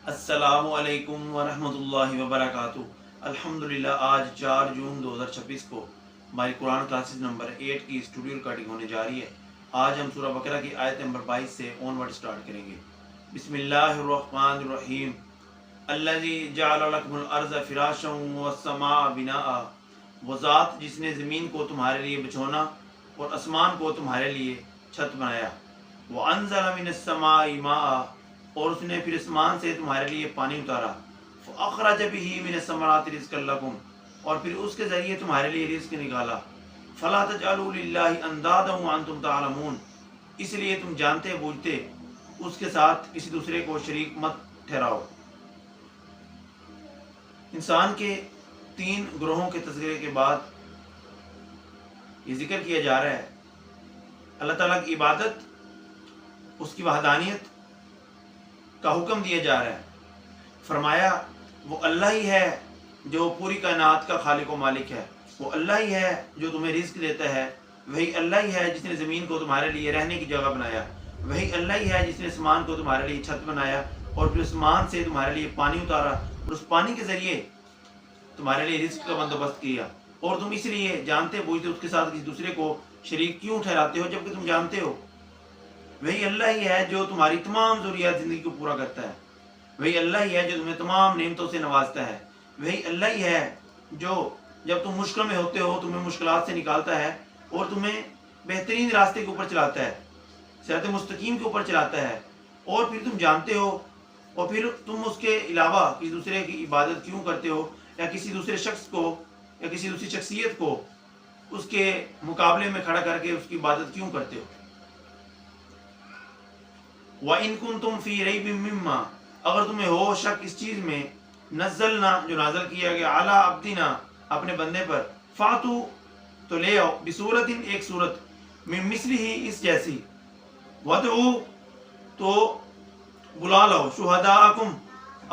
السلام علیکم ورحمۃ اللہ وبرکاتہ۔ الحمدللہ آج 4 جون 2026 کو ہماری قرآن کلاسز نمبر 8 کی اسٹوڈیو ریکارڈنگ ہونے جا رہی ہے۔ آج ہم سورہ بقرہ کی آیت نمبر 22 سے آن ورڈ سٹارٹ کریں گے۔ بسم اللہ الرحمن الرحیم۔ الذی جعل لکم الارض فراشا والسماء بناء، وہ ذات جس نے زمین کو تمہارے لیے بچھونا اور آسمان کو تمہارے لیے چھت بنایا۔ وانزل من السماء ماء، اور اس نے پھر آسمان سے تمہارے لیے پانی اتارا۔ فاخرج به من الثمرات رزقا لکم، اور پھر اس کے ذریعے تمہارے لیے رزق نکالا۔ فلا تجعلوا للہ اندادا وانتم تعلمون، اس لیے تم جانتے بوجھتے اس کے ساتھ کسی دوسرے کو شریک مت ٹھہراؤ۔ انسان کے 3 گروہوں کے تذکرے کے بعد یہ ذکر کیا جا رہا ہے اللہ تعالیٰ کی عبادت، اس کی وحدانیت کا حکم دیا جا رہا ہے۔ فرمایا وہ اللہ ہی ہے جو پوری کائنات کا خالق و مالک ہے، وہ اللہ ہی ہے جو تمہیں رزق دیتا ہے، وہی اللہ ہی ہے جس نے زمین کو تمہارے لیے رہنے کی جگہ بنایا، وہی اللہ ہی ہے جس نے آسمان کو تمہارے لیے چھت بنایا اور پھر آسمان سے تمہارے لیے پانی اتارا اور اس پانی کے ذریعے تمہارے لیے رزق کا بندوبست کیا، اور تم اس لیے جانتے بوجھتے اس کے ساتھ کسی دوسرے کو شریک کیوں ٹھہراتے ہو جبکہ تم جانتے ہو وہی اللہ ہی ہے جو تمہاری تمام ضروریات زندگی کو پورا کرتا ہے، وہی اللہ ہی ہے جو تمہیں تمام نعمتوں سے نوازتا ہے، وہی اللہ ہی ہے جو جب تم مشکل میں ہوتے ہو تمہیں مشکلات سے نکالتا ہے اور تمہیں بہترین راستے کے اوپر چلاتا ہے، صراط مستقیم کے اوپر چلاتا ہے، اور پھر تم جانتے ہو اور پھر تم اس کے علاوہ کسی دوسرے کی عبادت کیوں کرتے ہو، یا کسی دوسرے شخص کو یا کسی دوسری شخصیت کو اس کے مقابلے میں کھڑا کر کے اس کی عبادت کیوں کرتے ہو۔ وَإِن كُنتُمْ فِي رَيْبٍ مِّمَّا، اگر تمہیں ہو شک اس چیز میں نزلنا جو نازل کیا گیا علی عبدنا اپنے بندے پر، فاتو تو لے آؤ بصورت ایک صورت من مثلہ اس جیسی، ودعو تو بلا لو شہداءکم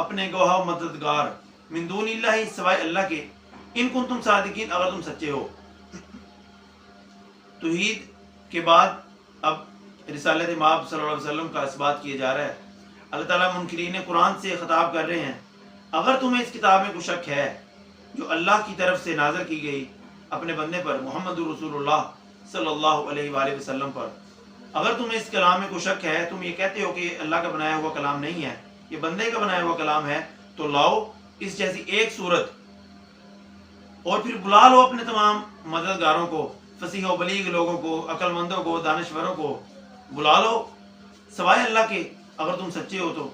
اپنے گواہ و مددگار، من دون اللہ سوائے اللہ کے، ان کنتم صادقین اگر تم سچے ہو۔ توحید کے بعد اب رسالت مآب صلی اللہ علیہ وسلم کا اثبات کیا جا رہا ہے۔ اللہ تعالیٰ منکرین قرآن سے خطاب کر رہے ہیں اگر تمہیں اس کتاب میں کوئی شک ہے جو اللہ کی طرف سے نازل کی گئی اپنے بندے پر محمد رسول اللہ صلی اللہ علیہ وآلہ وسلم پر، اگر تمہیں اس کلام میں کوئی شک ہے، تم یہ کہتے ہو کہ یہ اللہ کا بنایا ہوا کلام نہیں ہے، یہ بندے کا بنایا ہوا کلام ہے، تو لاؤ اس جیسی ایک صورت اور پھر بلا لو اپنے تمام مددگاروں کو، فصیح و بلیغ لوگوں کو، عقل مندوں کو، دانشوروں کو بلا لو سوائے اللہ کے اگر تم سچے ہو تو۔